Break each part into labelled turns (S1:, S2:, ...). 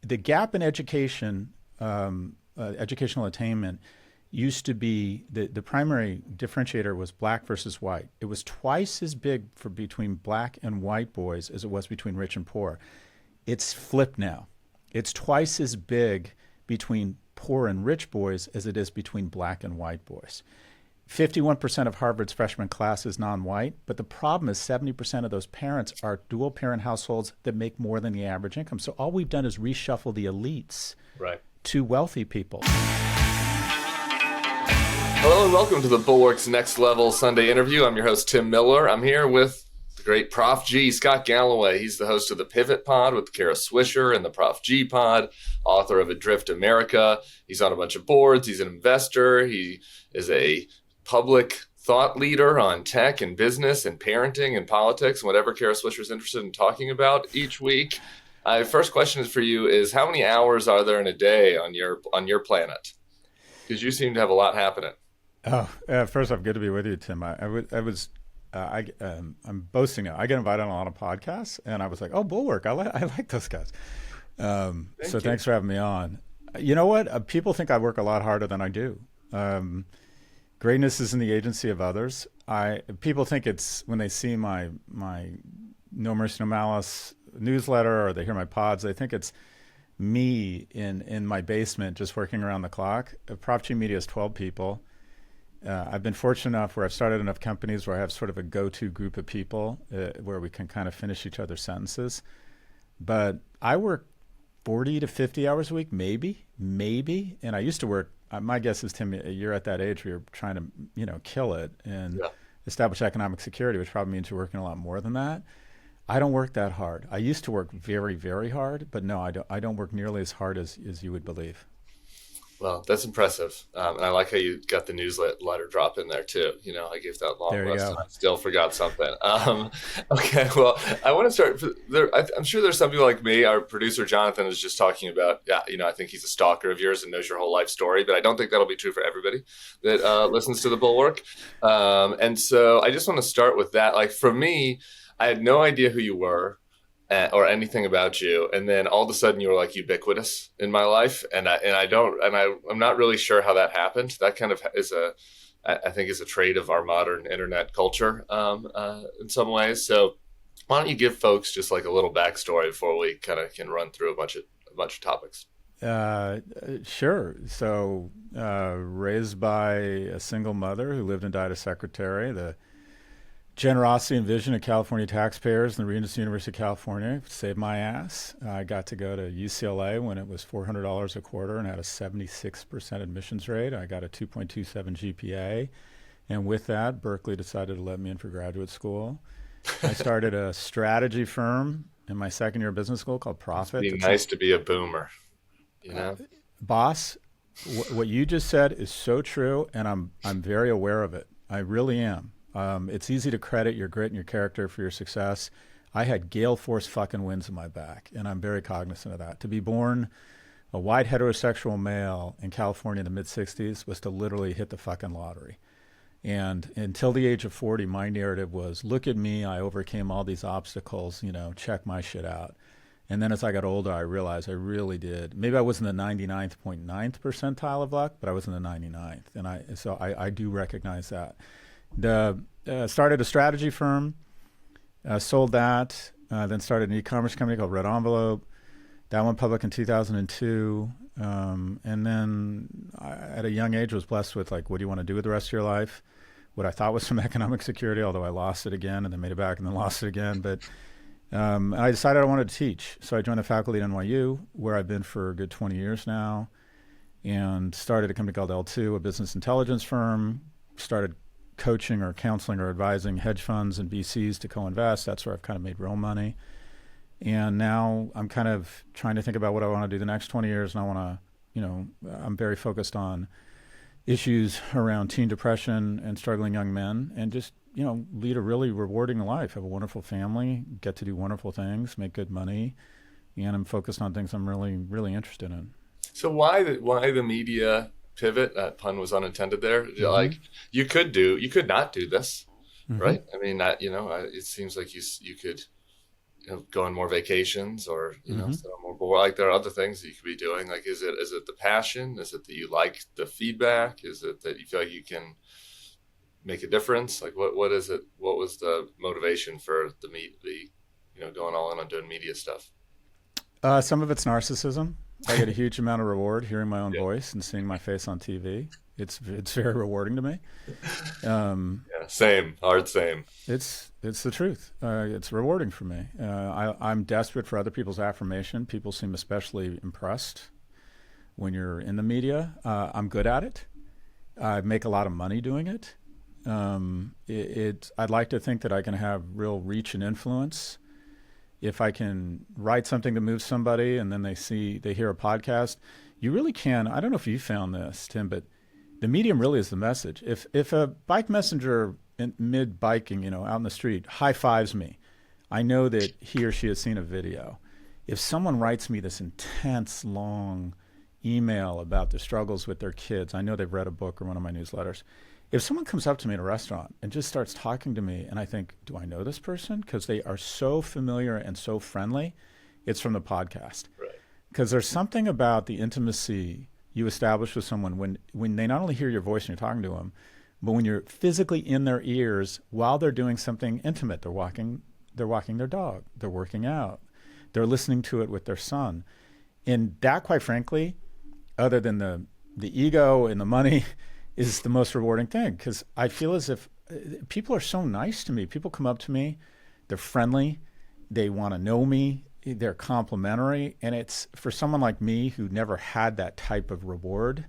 S1: the gap in education, educational attainment, used to be the primary differentiator was black versus white. It was twice as big for between black and white boys as it was between rich and poor. It's flipped now. It's twice as big between poor and rich boys as it is between black and white boys. 51% of Harvard's freshman class is non-white, but the problem is 70% of those parents are dual parent households that make more than the average income. So all we've done is reshuffle the elites to wealthy people.
S2: Hello and welcome to the Bulwark's Next Level Sunday interview. I'm your host, Tim Miller. I'm here with the great Prof G, Scott Galloway. He's the host of the Pivot Pod with Kara Swisher and the Prof G Pod, author of Adrift America. He's on a bunch of boards. He's an investor. He is a public thought leader on tech and business and parenting and politics and whatever Kara Swisher is interested in talking about each week. First question is for you is how many hours are there in a day on your planet? Because you seem to have a lot happening.
S1: Oh, first off, good to be with you, Tim. I'm boasting now. I get invited on a lot of podcasts, and I was like, oh, Bulwark, I like those guys. Thanks for having me on. You know what? People think I work a lot harder than I do. Greatness is in the agency of others. People think it's when they see my No Mercy, No Malice newsletter or they hear my pods, they think it's me in my basement just working around the clock. Prop G Media is 12 people. I've been fortunate enough where I've started enough companies where I have sort of a go-to group of people where we can kind of finish each other's sentences. But I work 40 to 50 hours a week, maybe. And I used to work, my guess is, Tim, you're at that age where you're trying to, kill it and establish economic security, which probably means you're working a lot more than that. I don't work that hard. I used to work very, very hard, but no, I don't work nearly as hard as you would believe.
S2: Well, that's impressive. And I like how you got the newsletter drop in there too. I gave that long list and I still forgot something. Okay, well, I want to start. I'm sure there's some people like me. Our producer, Jonathan, is just talking about, I think he's a stalker of yours and knows your whole life story, but I don't think that'll be true for everybody that listens to the Bulwark. And so I just want to start with that. Like for me, I had no idea who you were or anything about you, and then all of a sudden you were like ubiquitous in my life, and I'm not really sure how that happened. That kind of I think is a trait of our modern internet culture in some ways. So why don't you give folks just like a little backstory before we kind of can run through a bunch of topics?
S1: Sure. So raised by a single mother who lived and died a secretary. The generosity and vision of California taxpayers and the Regents University of California saved my ass. I got to go to UCLA when it was $400 a quarter and had a 76% admissions rate. I got a 2.27 GPA. And with that, Berkeley decided to let me in for graduate school. I started a strategy firm in my second year of business school called Profit.
S2: It'd be nice to be a boomer,
S1: Boss, what you just said is so true, and I'm very aware of it. I really am. It's easy to credit your grit and your character for your success. I had gale force fucking winds in my back, and I'm very cognizant of that. To be born a white heterosexual male in California in the mid-'60s was to literally hit the fucking lottery. And until the age of 40, my narrative was, look at me, I overcame all these obstacles, check my shit out. And then as I got older, I realized I really did. Maybe I was in the 99th percentile of luck, but I was in the 99th. And I do recognize that. Started a strategy firm, sold that, then started an e-commerce company called Red Envelope. That went public in 2002. And then at a young age was blessed with what do you want to do with the rest of your life? What I thought was some economic security, although I lost it again and then made it back and then lost it again. But I decided I wanted to teach. So I joined the faculty at NYU, where I've been for a good 20 years now, and started a company called L2, a business intelligence firm, started coaching or counseling or advising hedge funds and VCs to co-invest. That's where I've kind of made real money. And now I'm kind of trying to think about what I want to do the next 20 years. And I want to, I'm very focused on issues around teen depression and struggling young men and just, lead a really rewarding life, have a wonderful family, get to do wonderful things, make good money. And I'm focused on things I'm really, really interested in.
S2: So why the media pivot? That pun was unintended there. Mm-hmm. Like you could not do this, mm-hmm. right? I mean, it seems like you could, go on more vacations, or
S1: Mm-hmm.
S2: so more bored? Like, there are other things that you could be doing. Like, is it the passion? Is it that you like the feedback? Is it that you feel like you can make a difference? Like, what is it? What was the motivation for going all in on doing media stuff?
S1: Some of it's narcissism. I get a huge amount of reward hearing my own
S2: Yeah,
S1: voice and seeing my face on TV. It's very rewarding to me. Um,
S2: yeah, same, hard, same.
S1: it's the truth. It's rewarding for me. I'm desperate for other people's affirmation. People seem especially impressed when you're in the media. I'm good at it. I make a lot of money doing it. I'd like to think that I can have real reach and influence if I can write something to move somebody and then they hear a podcast. You really can. I don't know if you found this, Tim, but the medium really is the message. If a bike messenger in mid biking, out in the street, high fives me, I know that he or she has seen a video. If someone writes me this intense, long email about their struggles with their kids, I know they've read a book or one of my newsletters. If someone comes up to me in a restaurant and just starts talking to me and I think, do I know this person? Because they are so familiar and so friendly, it's from the podcast.
S2: Right.
S1: Because there's something about the intimacy you establish with someone when they not only hear your voice and you're talking to them, but when you're physically in their ears while they're doing something intimate. They're walking their dog, they're working out, they're listening to it with their son. And that, quite frankly, other than the ego and the money, is the most rewarding thing, because I feel as if people are so nice to me. People come up to me, they're friendly, they want to know me, they're complimentary, and it's for someone like me who never had that type of reward.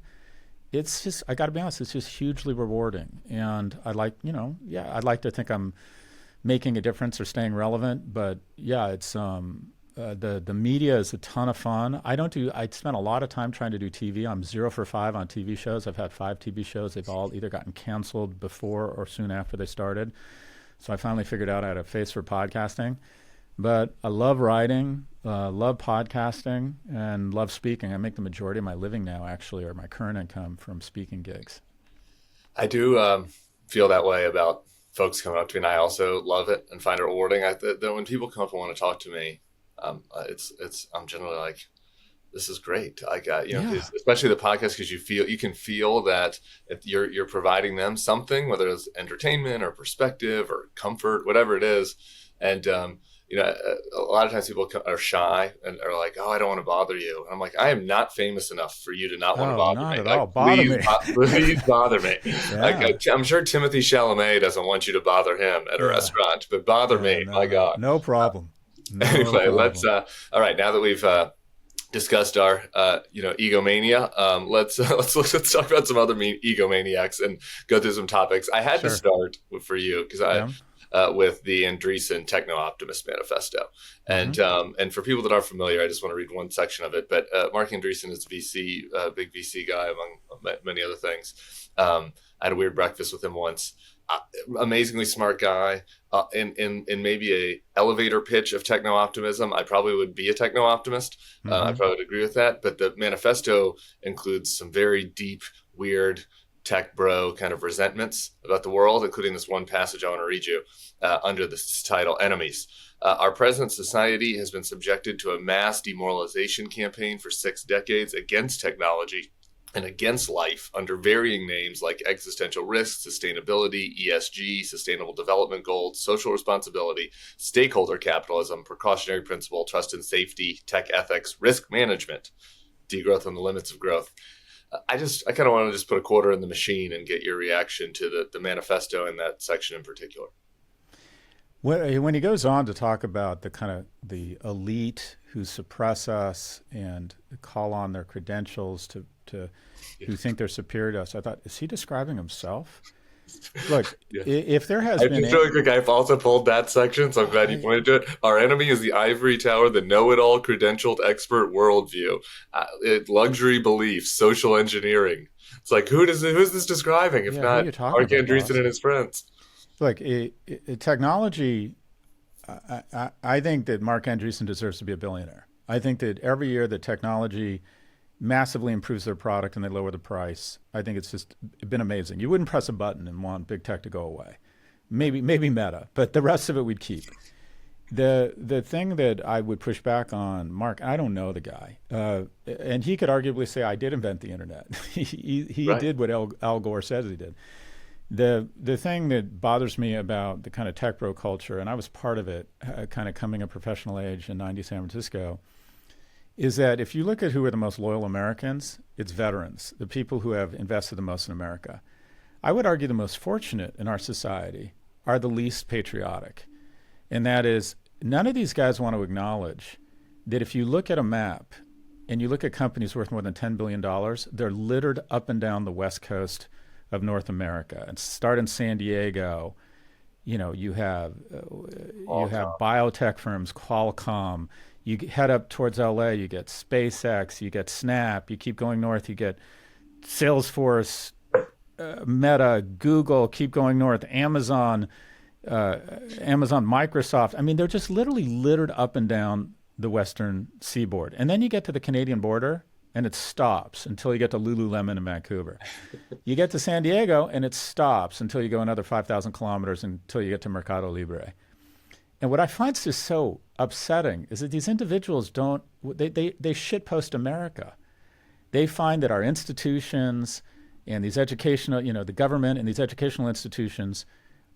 S1: It's just, I got to be honest, it's just hugely rewarding, and I'd like to think I'm making a difference or staying relevant, but yeah, it's the media is a ton of fun. I spent a lot of time trying to do TV. I'm 0 for 5 on TV shows. I've had 5 TV shows. They've all either gotten canceled before or soon after they started. So I finally figured out I had a face for podcasting. But I love writing, love podcasting, and love speaking. I make the majority of my living now, actually, or my current income, from speaking gigs.
S2: I do feel that way about folks coming up to me, and I also love it and find it rewarding. That when people come up and want to talk to me, I'm generally like, this is great. Like,
S1: Yeah.
S2: especially the podcast, because you can feel that if you're providing them something, whether it's entertainment or perspective or comfort, whatever it is. And a lot of times people are shy and are like, oh, I don't want to bother you. And I'm like, I am not famous enough for you to not want to
S1: Oh,
S2: bother
S1: not
S2: me.
S1: at
S2: Like,
S1: all. Bother me.
S2: Please bother me.
S1: Yeah.
S2: Like, I'm sure Timothy Chalamet doesn't want you to bother him at a restaurant, but bother me.
S1: No,
S2: My God.
S1: no problem. No
S2: Anyway,
S1: problem.
S2: let's all right, now that we've discussed our egomania, let's talk about some other egomaniacs and go through some topics. I had to start for you because with the Andreessen Techno Optimist Manifesto, and for people that aren't familiar, I just want to read one section of it. But Mark Andreessen is VC, big VC guy among many other things. I had a weird breakfast with him once. Amazingly smart guy. In maybe a elevator pitch of techno optimism, I probably would be a techno optimist. I probably would agree with that. But the manifesto includes some very deep, weird tech bro kind of resentments about the world, including this one passage I want to read you under this title: Enemies. Our present society has been subjected to a mass demoralization campaign for 6 decades against technology and against life under varying names like existential risk, sustainability, ESG, sustainable development goals, social responsibility, stakeholder capitalism, precautionary principle, trust and safety, tech ethics, risk management, degrowth and the limits of growth. I kind of want to just put a quarter in the machine and get your reaction to the manifesto in that section in particular.
S1: When he goes on to talk about the elite who suppress us and call on their credentials to who think they're superior to us, I thought, is he describing himself? Look, if there has been...
S2: Just really quick, I've also pulled that section, so I'm glad you pointed to it. Our enemy is the ivory tower, the know-it-all credentialed expert worldview, luxury beliefs, social engineering. It's like, who's this describing, if not Mark Andreessen and his friends?
S1: Look, technology, I think that Mark Andreessen deserves to be a billionaire. I think that every year that technology massively improves their product and they lower the price, I think it's just been amazing. You wouldn't press a button and want big tech to go away. Maybe Meta, but the rest of it we'd keep. The thing that I would push back on, Mark, I don't know the guy, and he could arguably say I did invent the internet. He
S2: Right.
S1: did what Al Gore says he did. The thing that bothers me about the kind of tech bro culture, and I was part of it, kind of coming of professional age in '90 San Francisco, is that if you look at who are the most loyal Americans, it's veterans, the people who have invested the most in America. I would argue the most fortunate in our society are the least patriotic. And that is, none of these guys want to acknowledge that if you look at a map and you look at companies worth more than $10 billion, they're littered up and down the West Coast of North America. And start in San Diego, you have biotech firms, Qualcomm. You head up towards LA, you get SpaceX, you get Snap. You keep going north, you get Salesforce, Meta, Google. Keep going north, Amazon, Microsoft. I mean, they're just literally littered up and down the western seaboard. And then you get to the Canadian border, and it stops until you get to Lululemon in Vancouver. You get to San Diego, and it stops until you go another 5,000 kilometers until you get to Mercado Libre. And what I find just so upsetting is that these individuals they shitpost America. They find that our institutions and these educational, the government and these educational institutions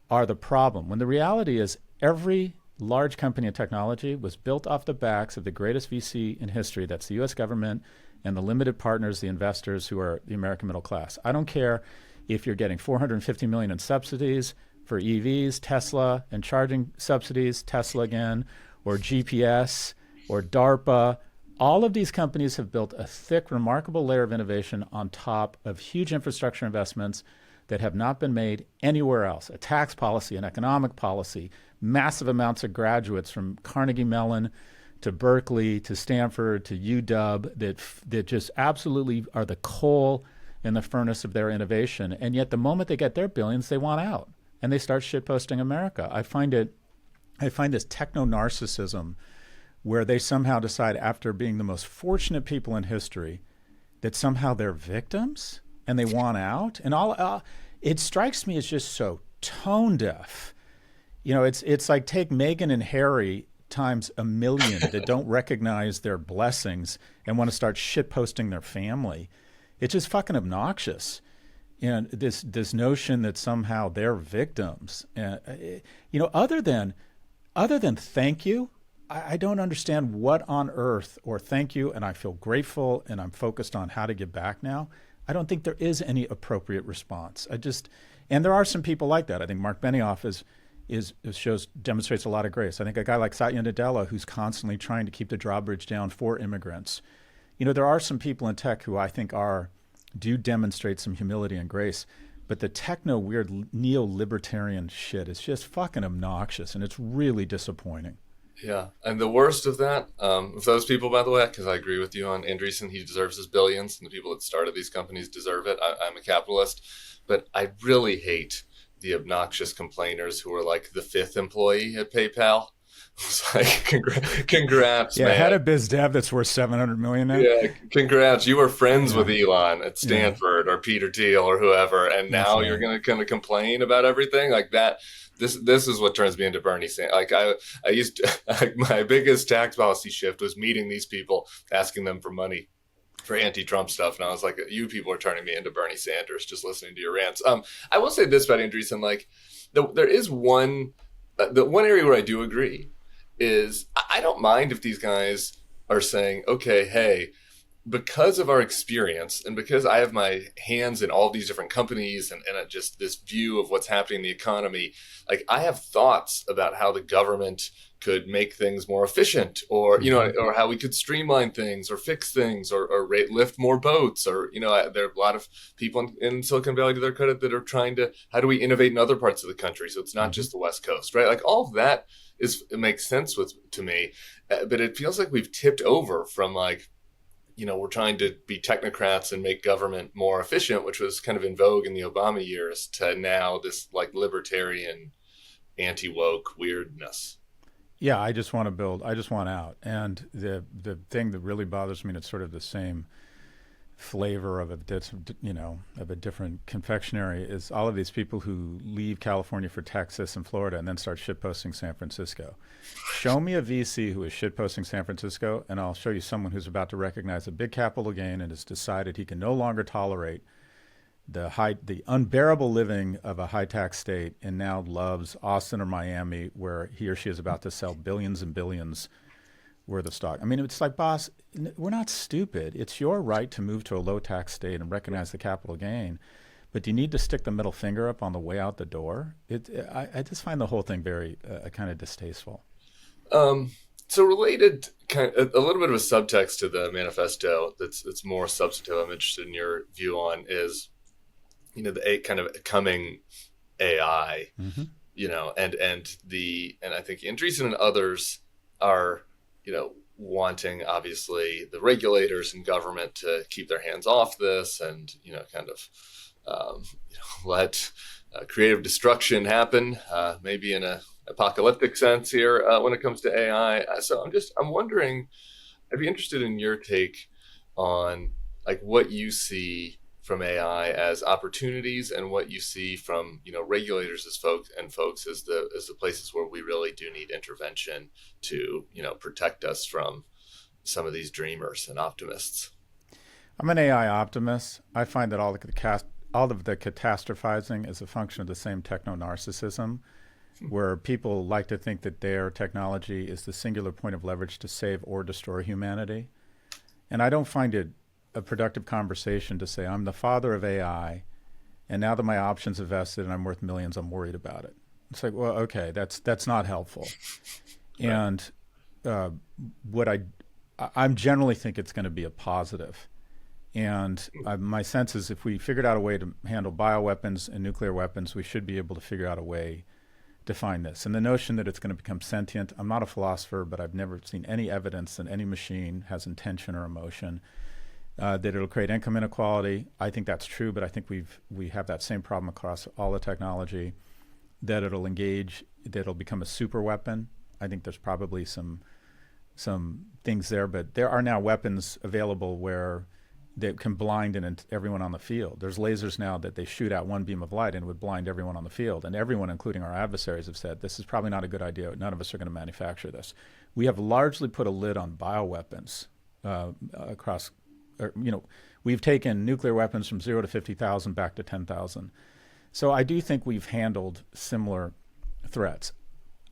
S1: are the problem. When the reality is every large company in technology was built off the backs of the greatest VC in history. That's the US government and the limited partners, the investors who are the American middle class. I don't care if you're getting $450 million in subsidies for EVs, Tesla, and charging subsidies, Tesla again, or GPS, or DARPA. All of these companies have built a thick, remarkable layer of innovation on top of huge infrastructure investments that have not been made anywhere else. A tax policy, an economic policy, massive amounts of graduates from Carnegie Mellon to Berkeley to Stanford to UW that just absolutely are the coal in the furnace of their innovation. And yet the moment they get their billions, they want out. And they start shitposting America. I find this techno-narcissism where they somehow decide after being the most fortunate people in history that somehow they're victims and they want out. And it strikes me as just so tone deaf. It's like take Meghan and Harry times a million that don't recognize their blessings and want to start shitposting their family. It's just fucking obnoxious. This notion that somehow they're victims. Other than thank you, I don't understand what on earth, or thank you, and I feel grateful, and I'm focused on how to give back now. I don't think there is any appropriate response. And there are some people like that. I think Mark Benioff demonstrates a lot of grace. I think a guy like Satya Nadella, who's constantly trying to keep the drawbridge down for immigrants. There are some people in tech who I think do demonstrate some humility and grace, but the techno weird neo-libertarian shit is just fucking obnoxious, and it's really disappointing.
S2: Yeah, and the worst of that, of those people, by the way, because I agree with you on Andreessen, he deserves his billions, and the people that started these companies deserve it. I'm a capitalist, but I really hate the obnoxious complainers who are like the fifth employee at PayPal. It's like, congrats,
S1: yeah,
S2: man.
S1: I had a biz dev that's worth $700 million now.
S2: Yeah, congrats. You were friends with Elon at Stanford or Peter Thiel or whoever, and now you're going to kind of complain about everything like that. This is what turns me into Bernie Sanders. Like I used to, like my biggest tax policy shift was meeting these people, asking them for money for anti-Trump stuff, and I was like, you people are turning me into Bernie Sanders just listening to your rants. I will say this about Andreessen, like there is one area where I do agree is I don't mind if these guys are saying, okay, hey, because of our experience and because I have my hands in all these different companies and just this view of what's happening in the economy, like I have thoughts about how the government could make things more efficient or, or how we could streamline things or fix things or lift more boats or, there are a lot of people in Silicon Valley, to their credit, that are trying to, how do we innovate in other parts of the country? So it's not just the West Coast, right? Like all of that it makes sense to me, but it feels like we've tipped over from like, we're trying to be technocrats and make government more efficient, which was kind of in vogue in the Obama years, to now this like libertarian, anti-woke weirdness.
S1: Yeah, I just want out. And the thing that really bothers me, and it's sort of the same flavor of a different confectionery is all of these people who leave California for Texas and Florida and then start shitposting San Francisco. Show me a VC who is shitposting San Francisco, and I'll show you someone who's about to recognize a big capital gain and has decided he can no longer tolerate the unbearable living of a high tax state and now loves Austin or Miami, where he or she is about to sell billions and billions worth of stock. I mean, it's like, boss, we're not stupid. It's your right to move to a low tax state and recognize the capital gain. But do you need to stick the middle finger up on the way out the door? I just find the whole thing very kind of distasteful.
S2: So related, kind of, a little bit of a subtext to the manifesto that's more substantive, I'm interested in your view on, is the kind of coming AI, and I think Andreessen and others are, wanting obviously the regulators and government to keep their hands off this and, let creative destruction happen, maybe in a apocalyptic sense here when it comes to AI. So I'm wondering, I'd be interested in your take on like what you see from AI as opportunities and what you see from regulators as folks as the places where we really do need intervention to protect us from some of these dreamers and optimists.
S1: I'm an AI optimist. I find that all of the catastrophizing is a function of the same techno-narcissism, where people like to think that their technology is the singular point of leverage to save or destroy humanity. And I don't find it a productive conversation to say, I'm the father of AI, and now that my options are vested and I'm worth millions, I'm worried about it. It's like, well, okay, that's not helpful. Right. And what I generally think it's going to be a positive. And my sense is if we figured out a way to handle bioweapons and nuclear weapons, we should be able to figure out a way to find this. And the notion that it's going to become sentient, I'm not a philosopher, but I've never seen any evidence that any machine has intention or emotion. That it'll create income inequality. I think that's true, but I think we have that same problem across all the technology. That it'll become a super weapon. I think there's probably some things there, but there are now weapons available where they can blind everyone on the field. There's lasers now that they shoot out one beam of light and would blind everyone on the field. And everyone, including our adversaries, have said this is probably not a good idea. None of us are going to manufacture this. We have largely put a lid on bioweapons across. We've taken nuclear weapons from 0 to 50,000 back to 10,000. So I do think we've handled similar threats.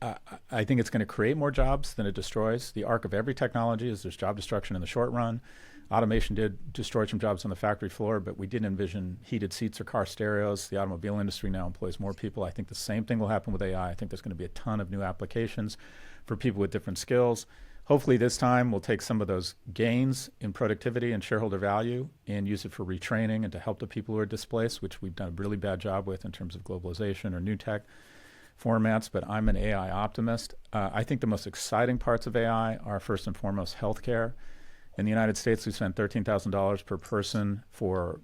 S1: I think it's going to create more jobs than it destroys. The arc of every technology is there's job destruction in the short run. Automation did destroy some jobs on the factory floor, but we didn't envision heated seats or car stereos. The automobile industry now employs more people. I think the same thing will happen with AI. I think there's going to be a ton of new applications for people with different skills. Hopefully this time we'll take some of those gains in productivity and shareholder value and use it for retraining and to help the people who are displaced, which we've done a really bad job with in terms of globalization or new tech formats. But I'm an AI optimist. I think the most exciting parts of AI are first and foremost healthcare. In the United States, we spend $13,000 per person for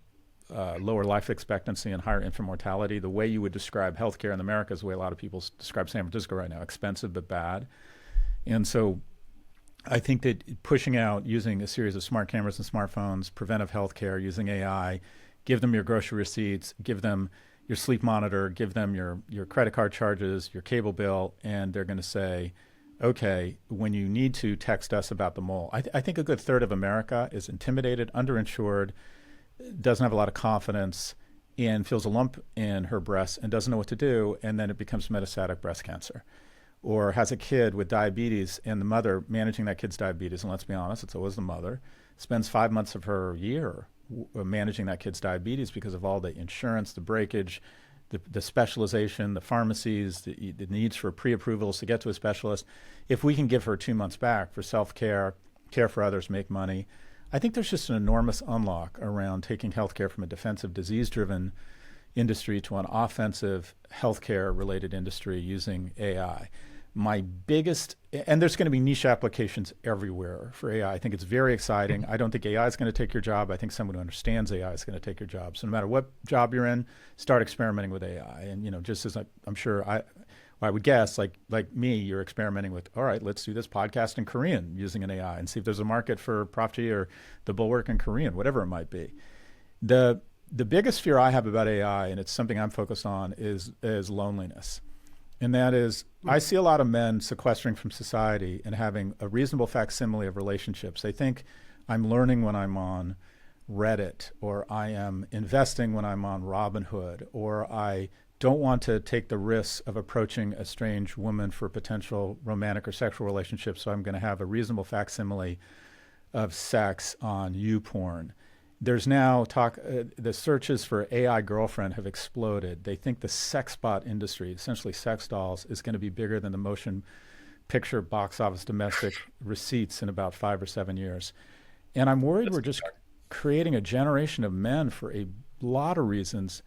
S1: lower life expectancy and higher infant mortality. The way you would describe healthcare in America is the way a lot of people describe San Francisco right now, expensive but bad. And so I think that pushing out, using a series of smart cameras and smartphones, preventive healthcare, using AI, give them your grocery receipts, give them your sleep monitor, give them your credit card charges, your cable bill, and they're going to say, okay, when you need to text us about the mole. I think a good third of America is intimidated, underinsured, doesn't have a lot of confidence, and feels a lump in her breast and doesn't know what to do, and then it becomes metastatic breast cancer. Or has a kid with diabetes and the mother managing that kid's diabetes, and let's be honest, it's always the mother, spends 5 months of her year managing that kid's diabetes because of all the insurance, the breakage, the specialization, the pharmacies, the needs for pre-approvals to get to a specialist. If we can give her 2 months back for self-care, care for others, make money, I think there's just an enormous unlock around taking healthcare from a defensive, disease-driven industry to an offensive healthcare-related industry using AI. My biggest, and there's going to be niche applications everywhere for AI. I think it's very exciting. I don't think AI is going to take your job. I think someone who understands AI is going to take your job. So no matter what job you're in, start experimenting with AI. And just as I'm sure I would guess, like me, you're experimenting with, all right, let's do this podcast in Korean using an AI and see if there's a market for Prof G or the Bulwark in Korean, whatever it might be. The biggest fear I have about AI, and it's something I'm focused on, is loneliness. And that is, I see a lot of men sequestering from society and having a reasonable facsimile of relationships. They think I'm learning when I'm on Reddit, or I am investing when I'm on Robinhood, or I don't want to take the risks of approaching a strange woman for potential romantic or sexual relationships, so I'm going to have a reasonable facsimile of sex on YouPorn. There's now talk, the searches for AI girlfriend have exploded. They think the sex bot industry, essentially sex dolls, is going to be bigger than the motion picture box office domestic receipts in about 5 or 7 years. And I'm worried we're just creating a generation of men, for a lot of reasons,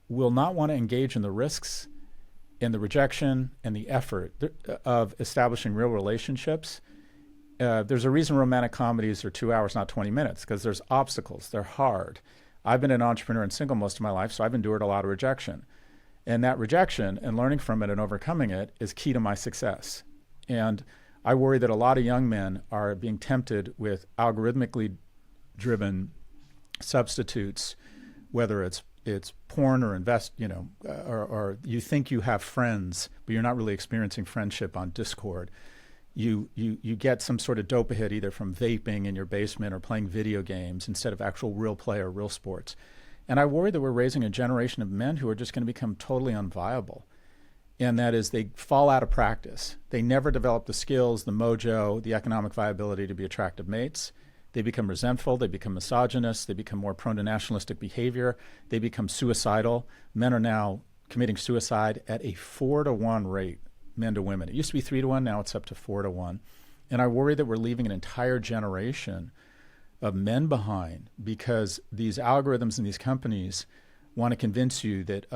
S1: will not want to engage in the risks and the rejection and the effort of establishing real relationships. There's a reason romantic comedies are 2 hours, not 20 minutes, because there's obstacles. They're hard. I've been an entrepreneur and single most of my life, so I've endured a lot of rejection. And that rejection and learning from it and overcoming it is key to my success. And I worry that a lot of young men are being tempted with algorithmically driven substitutes, whether it's porn or or you think you have friends, but you're not really experiencing friendship on Discord. You get some sort of dope hit either from vaping in your basement or playing video games instead of actual real play or real sports. And I worry that we're raising a generation of men who are just going to become totally unviable. And that is, they fall out of practice. They never develop the skills, the mojo, the economic viability to be attractive mates. They become resentful, they become misogynist, they become more prone to nationalistic behavior, they become suicidal. Men are now committing suicide at a 4-to-1 rate, men to women. It used to be 3-to-1, now it's up to 4-to-1. And I worry that we're leaving an entire generation of men behind because these algorithms and these companies want to convince you that,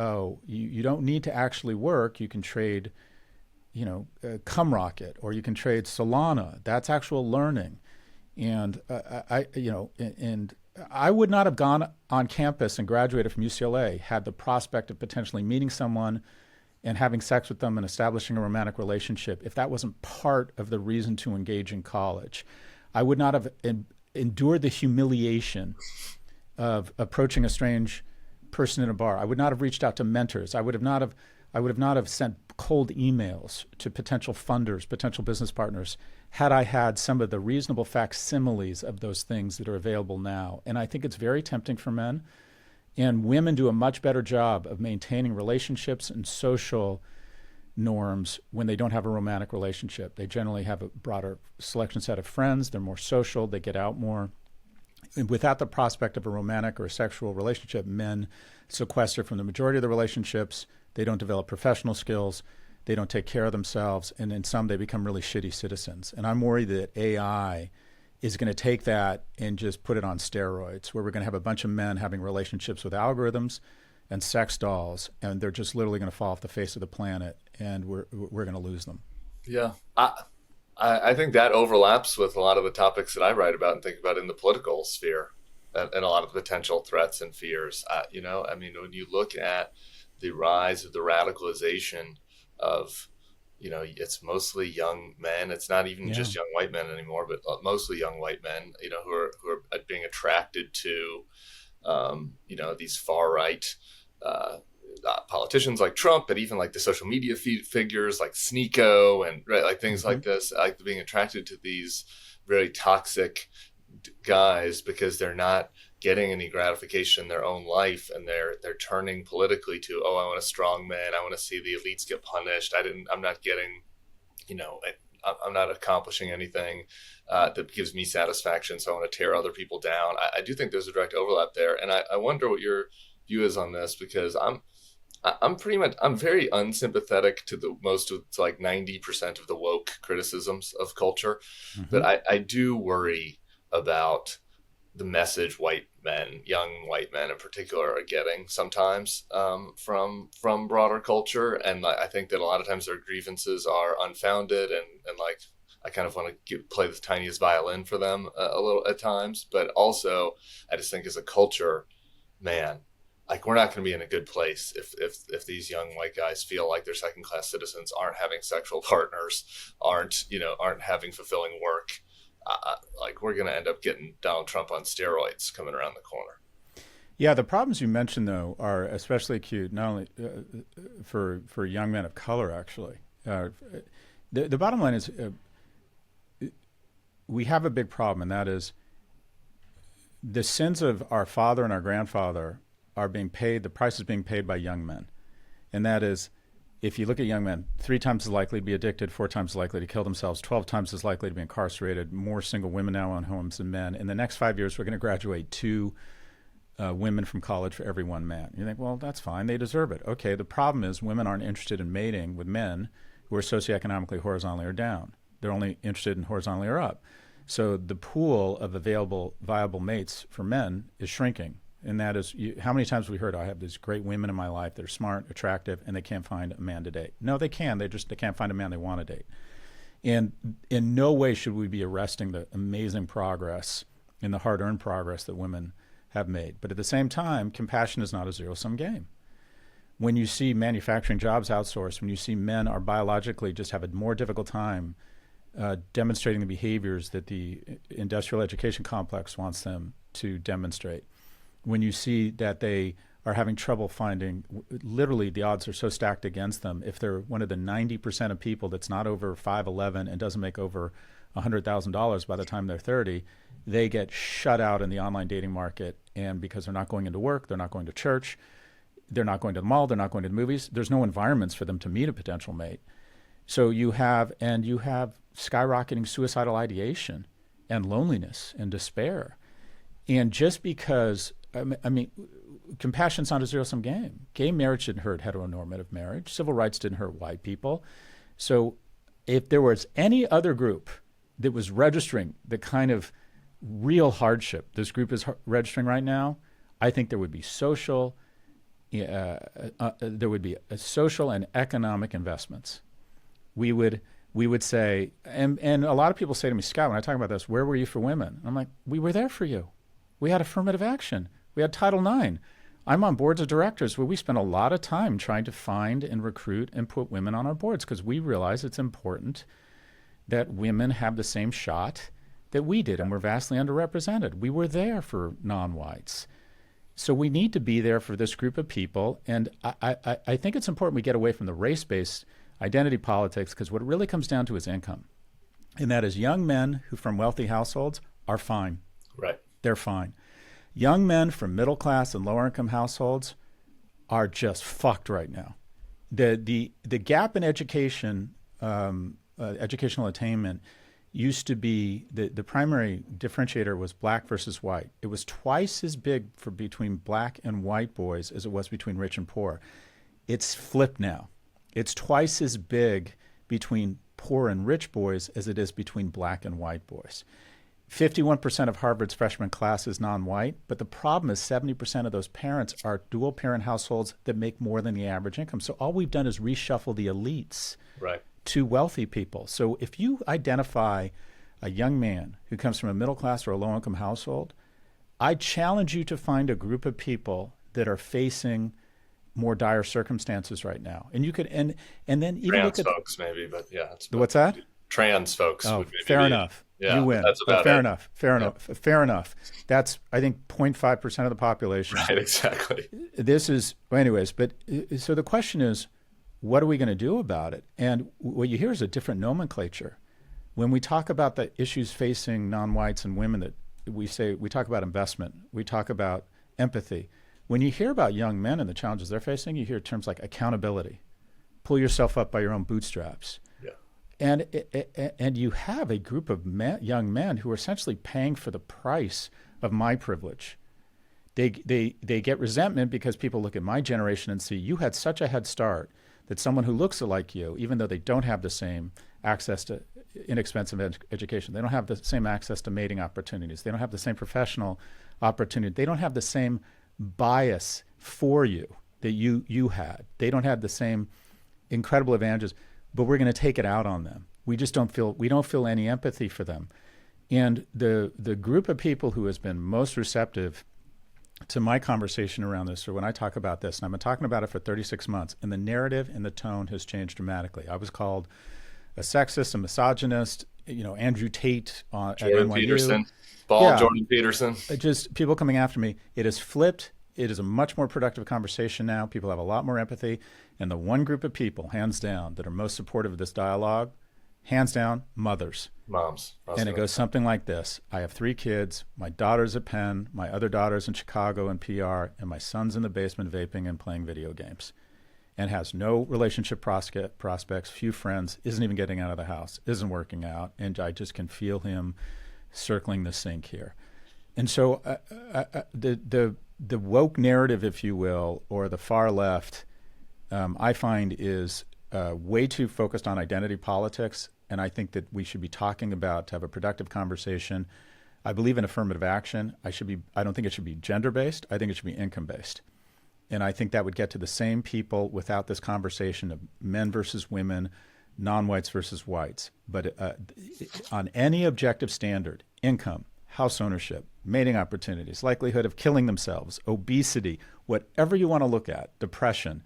S1: you don't need to actually work. You can trade, Cumrocket, or you can trade Solana. That's actual learning. And I would not have gone on campus and graduated from UCLA had the prospect of potentially meeting someone and having sex with them and establishing a romantic relationship if that wasn't part of the reason to engage in college. I would not have endured the humiliation of approaching a strange person in a bar. I would not have reached out to mentors. I would not have sent cold emails to potential funders, potential business partners, had I had some of the reasonable facsimiles of those things that are available now. And I think it's very tempting for men. And women do a much better job of maintaining relationships and social norms when they don't have a romantic relationship. They generally have a broader selection set of friends. They're more social. They get out more. And without the prospect of a romantic or a sexual relationship, men sequester from the majority of the relationships. They don't develop professional skills. They don't take care of themselves. And in some, they become really shitty citizens. And I'm worried that AI is going to take that and just put it on steroids, where we're going to have a bunch of men having relationships with algorithms and sex dolls, and they're just literally going to fall off the face of the planet, and we're going to lose them.
S2: Yeah. I think that overlaps with a lot of the topics that I write about and think about in the political sphere, and a lot of the potential threats and fears. When you look at the rise of the radicalization of, it's mostly young men. It's not even just young white men anymore, but mostly young white men, who are being attracted to, these far right politicians like Trump, but even like the social media figures like Sneeko and things like this, like being attracted to these very toxic guys because they're not getting any gratification in their own life, and they're turning politically to, I want a strong man, I want to see the elites get punished. I'm not getting, I'm not accomplishing anything that gives me satisfaction, so I want to tear other people down. I do think there's a direct overlap there, and I wonder what your view is on this, because I'm very unsympathetic to the most of, it's like 90% of the woke criticisms of culture, but I do worry about the message young white men in particular, are getting sometimes from broader culture. And I think that a lot of times their grievances are unfounded, and I kind of want to play the tiniest violin for them a little at times. But also, I just think as a culture, man, like we're not going to be in a good place if these young white guys feel like they're second class citizens, aren't having sexual partners, aren't having fulfilling work. Like we're going to end up getting Donald Trump on steroids coming around the corner.
S1: Yeah, the problems you mentioned though are especially acute not only for young men of color. Actually, the bottom line is we have a big problem, and that is the sins of our father and our grandfather are being paid. The price is being paid by young men, and that is, if you look at young men, 3 times as likely to be addicted, 4 times as likely to kill themselves, 12 times as likely to be incarcerated, more single women now own homes than men. In the next 5 years, we're going to graduate 2 women from college for every 1 man. You think, well, that's fine. They deserve it. Okay, the problem is women aren't interested in mating with men who are socioeconomically horizontally or down. They're only interested in horizontally or up. So the pool of available viable mates for men is shrinking. And that is, how many times have we heard, I have these great women in my life that are smart, attractive, and they can't find a man to date. No, they can. They can't find a man they want to date. And in no way should we be arresting the amazing progress and the hard-earned progress that women have made. But at the same time, compassion is not a zero-sum game. When you see manufacturing jobs outsourced, when you see men are biologically just have a more difficult time demonstrating the behaviors that the industrial education complex wants them to demonstrate, when you see that they are having trouble finding, literally the odds are so stacked against them. If they're one of the 90% of people that's not over 5'11" and doesn't make over $100,000 by the time they're 30, they get shut out in the online dating market. And because they're not going into work, they're not going to church, they're not going to the mall, they're not going to the movies, there's no environments for them to meet a potential mate. So you have skyrocketing suicidal ideation and loneliness and despair. And just because, I mean, compassion's not a zero-sum game. Gay marriage didn't hurt heteronormative marriage. Civil rights didn't hurt white people. So if there was any other group that was registering the kind of real hardship this group is registering right now, I think there would be social and economic investments. We would say, and a lot of people say to me, Scott, when I talk about this, where were you for women? I'm like, we were there for you. We had affirmative action. We had Title IX. I'm on boards of directors where we spend a lot of time trying to find and recruit and put women on our boards because we realize it's important that women have the same shot that we did, and we're vastly underrepresented. We were there for non-whites. So we need to be there for this group of people. And I think it's important we get away from the race-based identity politics, because what it really comes down to is income. And that is young men who from wealthy households are fine.
S2: Right.
S1: They're fine. Young men from middle class and lower income households are just fucked right now. The gap in education, educational attainment used to be, the primary differentiator was black versus white. It was twice as big for between black and white boys as it was between rich and poor. It's flipped now. It's twice as big between poor and rich boys as it is between black and white boys. 51% of Harvard's freshman class is non-white, but the problem is 70% of those parents are dual parent households that make more than the average income. So all we've done is reshuffle the elites to wealthy people. So if you identify a young man who comes from a middle class or a low income household, I challenge you to find a group of people that are facing more dire circumstances right now. And you could, and then even
S2: trans
S1: look at
S2: folks maybe, but yeah.
S1: What's that?
S2: Trans folks.
S1: Oh, fair enough.
S2: Yeah,
S1: you win.
S2: That's about
S1: fair
S2: it.
S1: enough. Fair enough. Fair enough. That's, I think, 0.5% of the population.
S2: Right, exactly.
S1: This is, well, anyways, but so the question is, what are we going to do about it? And what you hear is a different nomenclature. When we talk about the issues facing non-whites and women, that we talk about investment, we talk about empathy. When you hear about young men and the challenges they're facing, you hear terms like accountability, pull yourself up by your own bootstraps. And you have a group of young men who are essentially paying for the price of my privilege. They get resentment because people look at my generation and see, you had such a head start that someone who looks like you, even though they don't have the same access to inexpensive education, they don't have the same access to mating opportunities, they don't have the same professional opportunity, they don't have the same bias for you that you had. They don't have the same incredible advantages. But we're going to take it out on them. We don't feel any empathy for them. And the group of people who has been most receptive to my conversation around this, or when I talk about this, and I've been talking about it for 36 months, and the narrative and the tone has changed dramatically. I was called a sexist, a misogynist, Andrew Tate at NYU.
S2: Peterson. Jordan Peterson.
S1: Just people coming after me. It has flipped. It is a much more productive conversation now. People have a lot more empathy. And the one group of people, hands down, that are most supportive of this dialogue, hands down, mothers.
S2: Moms.
S1: And it goes something like this. I have 3 kids. My daughter's at Penn. My other daughter's in Chicago in PR. And my son's in the basement vaping and playing video games. And has no relationship prospects, few friends, isn't even getting out of the house, isn't working out. And I just can feel him circling the sink here. And so the woke narrative, if you will, or the far left, I find is way too focused on identity politics. And I think that we should be talking about, to have a productive conversation. I believe in affirmative action. I don't think it should be gender-based. I think it should be income-based. And I think that would get to the same people without this conversation of men versus women, non-whites versus whites. But on any objective standard, income, house ownership, mating opportunities, likelihood of killing themselves, obesity, whatever you want to look at, depression,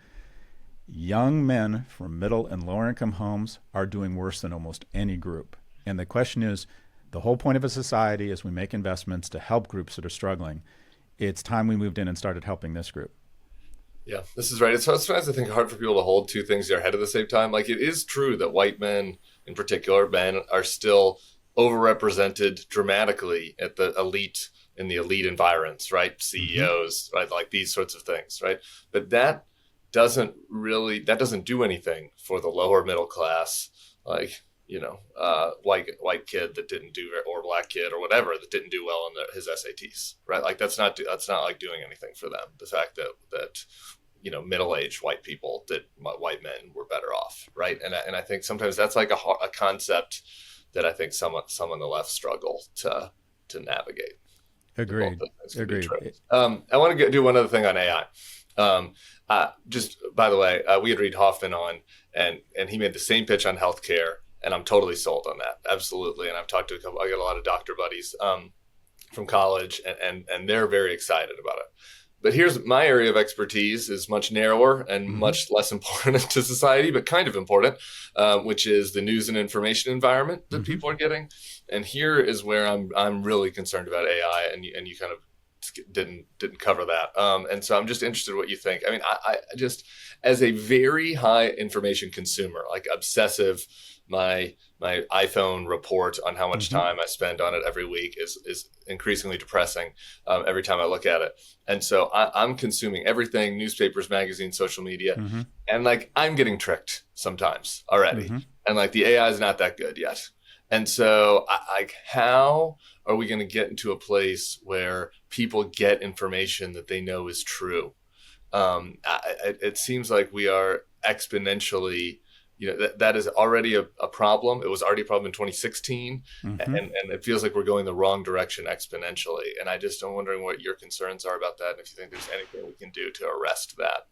S1: young men from middle and lower income homes are doing worse than almost any group. And the question is, the whole point of a society is we make investments to help groups that are struggling. It's time we moved in and started helping this group.
S2: Yeah, this is right. It's sometimes, I think, hard for people to hold two things in their head at the same time. Like, it is true that white men, in particular, men, are still overrepresented dramatically at the elite, in the elite environs, right? CEOs, right? Like these sorts of things, right? But that doesn't do anything for the lower middle class, like, white kid that didn't do, or black kid or whatever that didn't do well in his SATs, right? Like that's not like doing anything for them. The fact that middle-aged white people, that white men were better off, right? And I think sometimes that's like a concept that I think some on the left struggle to navigate.
S1: Agreed.
S2: I want to do one other thing on AI. Just by the way, we had Reid Hoffman on, and he made the same pitch on healthcare. And I'm totally sold on that. Absolutely. And I've talked to I got a lot of doctor buddies from college, and they're very excited about it. But here's my area of expertise is much narrower and much less important to society, but kind of important, which is the news and information environment that people are getting. And here is where I'm really concerned about AI, and you kind of didn't cover that. And so I'm just interested in what you think. I mean, I just, as a very high information consumer, like obsessive, my iPhone report on how much time I spend on it every week is increasingly depressing every time I look at it. And so I'm consuming everything, newspapers, magazines, social media, and like I'm getting tricked sometimes already. And like the AI is not that good yet. And so how are we going to get into a place where people get information that they know is true? It seems like we are exponentially, that is already a problem. It was already a problem in 2016, and it feels like we're going the wrong direction exponentially. And I just am wondering what your concerns are about that, and if you think there's anything we can do to arrest that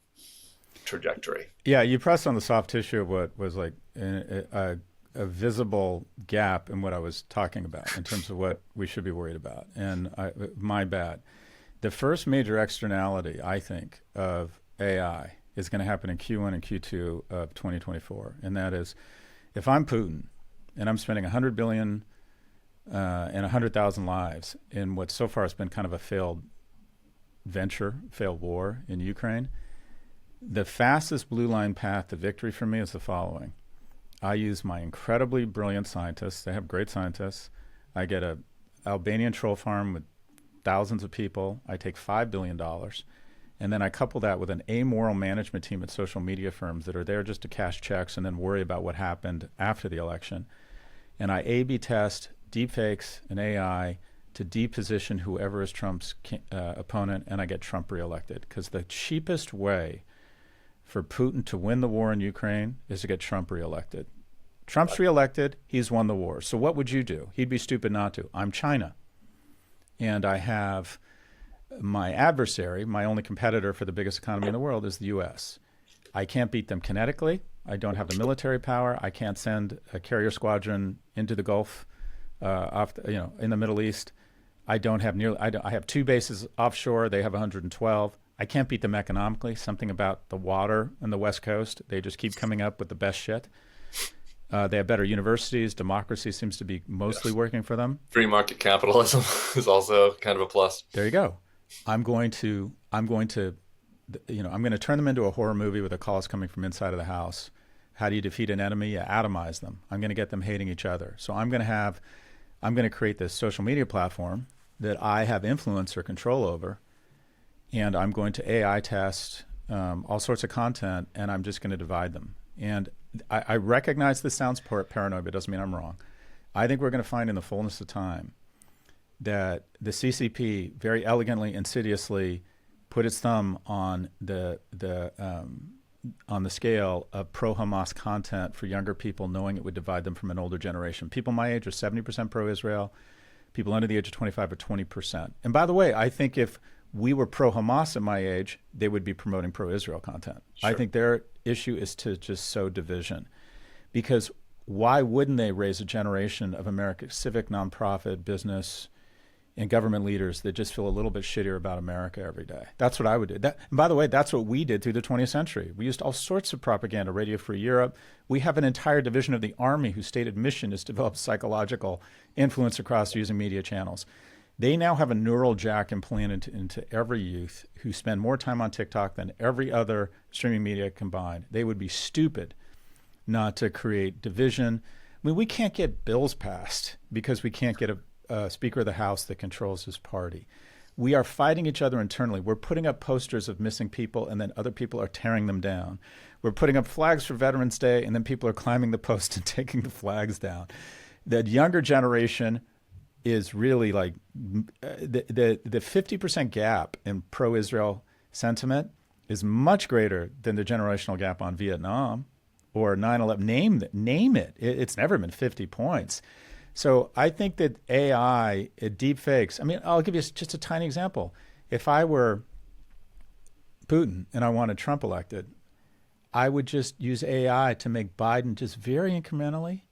S2: trajectory.
S1: Yeah, you pressed on the soft tissue of what was like a visible gap in what I was talking about in terms of what we should be worried about. And my bad. The first major externality, I think, of AI is going to happen in Q1 and Q2 of 2024. And that is, if I'm Putin and I'm spending $100 billion and 100,000 lives in what so far has been kind of a failed war in Ukraine, the fastest blue line path to victory for me is the following. I use my incredibly brilliant scientists. They have great scientists. I get a Albanian troll farm with thousands of people. I take $5 billion. And then I couple that with an amoral management team at social media firms that are there just to cash checks and then worry about what happened after the election. And I A/B test deepfakes and AI to deposition whoever is Trump's opponent, and I get Trump reelected. Because the cheapest way for Putin to win the war in Ukraine is to get Trump reelected. Trump's reelected, he's won the war. So what would you do? He'd be stupid not to. I'm China. And I have my adversary, my only competitor for the biggest economy in the world is the U.S. I can't beat them kinetically. I don't have the military power. I can't send a carrier squadron into the Gulf, in the Middle East. I don't have nearly. I have 2 bases offshore. They have 112. I can't beat them economically. Something about the water on the West Coast. They just keep coming up with the best shit. They have better universities. Democracy seems to be mostly working for them.
S2: Free market capitalism is also kind of a plus.
S1: There you go. I'm going to turn them into a horror movie with a calls coming from inside of the house. How do you defeat an enemy? You atomize them. I'm going to get them hating each other. So I'm going to create this social media platform that I have influence or control over, and I'm going to AI test all sorts of content, and I'm just going to divide them. And I recognize this sounds paranoid, but it doesn't mean I'm wrong. I think we're going to find in the fullness of time that the CCP very elegantly, insidiously put its thumb on the scale of pro-Hamas content for younger people, knowing it would divide them from an older generation. People my age are 70% pro-Israel. People under the age of 25 are 20%. And by the way, I think if we were pro-Hamas at my age, they would be promoting pro-Israel content. Sure. I think their issue is to just sow division. Because why wouldn't they raise a generation of American civic, nonprofit, business, and government leaders that just feel a little bit shittier about America every day? That's what I would do. And by the way, that's what we did through the 20th century. We used all sorts of propaganda, Radio Free Europe. We have an entire division of the Army whose stated mission is to develop psychological influence across using media channels. They now have a neural jack implanted into every youth who spend more time on TikTok than every other streaming media combined. They would be stupid not to create division. I mean, we can't get bills passed because we can't get a Speaker of the House that controls his party. We are fighting each other internally. We're putting up posters of missing people, and then other people are tearing them down. We're putting up flags for Veterans Day, and then people are climbing the post and taking the flags down. The younger generation is really like the 50% gap in pro-Israel sentiment is much greater than the generational gap on Vietnam or 9/11. Name it. It's never been 50 points. So I think that AI, deep fakes, I mean, I'll give you just a tiny example. If I were Putin and I wanted Trump elected, I would just use AI to make Biden just very incrementally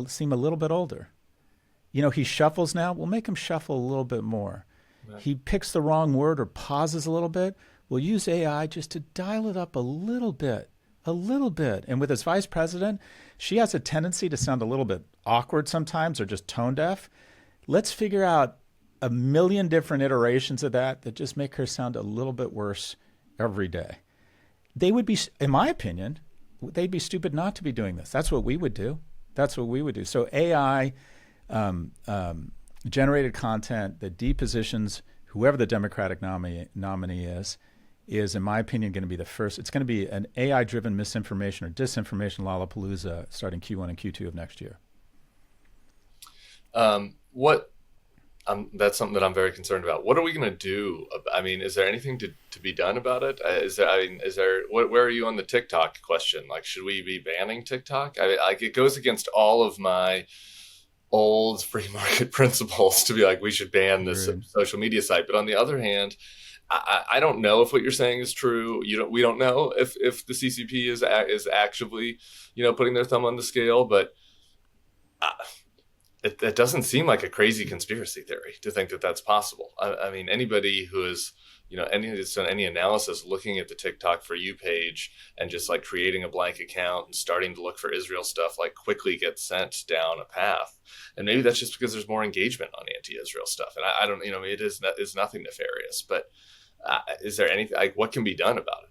S1: seem a little bit older. You know, he shuffles now. We'll make him shuffle a little bit more. Right. He picks the wrong word or pauses a little bit. We'll use AI just to dial it up a little bit. And with his vice president, she has a tendency to sound a little bit awkward sometimes or just tone deaf. Let's figure out a million different iterations of that just make her sound a little bit worse every day. They would be, in my opinion, they'd be stupid not to be doing this. That's what we would do. So AI generated content that depositions whoever the Democratic nominee is, in my opinion, going to be the first. It's going to be an AI-driven misinformation or disinformation lollapalooza starting Q1 and Q2 of next year.
S2: That's something that I'm very concerned about. What are we going to do? I mean, is there anything to be done about it? Where are you on the TikTok question? Like, should we be banning TikTok? It goes against all of my old free market principles to be like, we should ban this social media site. But on the other hand, I don't know if what you're saying is true. We don't know if the CCP is actively, putting their thumb on the scale, but it doesn't seem like a crazy conspiracy theory to think that that's possible. I mean, anybody who is, who's done any analysis looking at the TikTok For You page and just like creating a blank account and starting to look for Israel stuff, like quickly gets sent down a path. And maybe that's just because there's more engagement on anti-Israel stuff. And I don't, it is nothing nefarious, but is there anything, like, what can be done about it?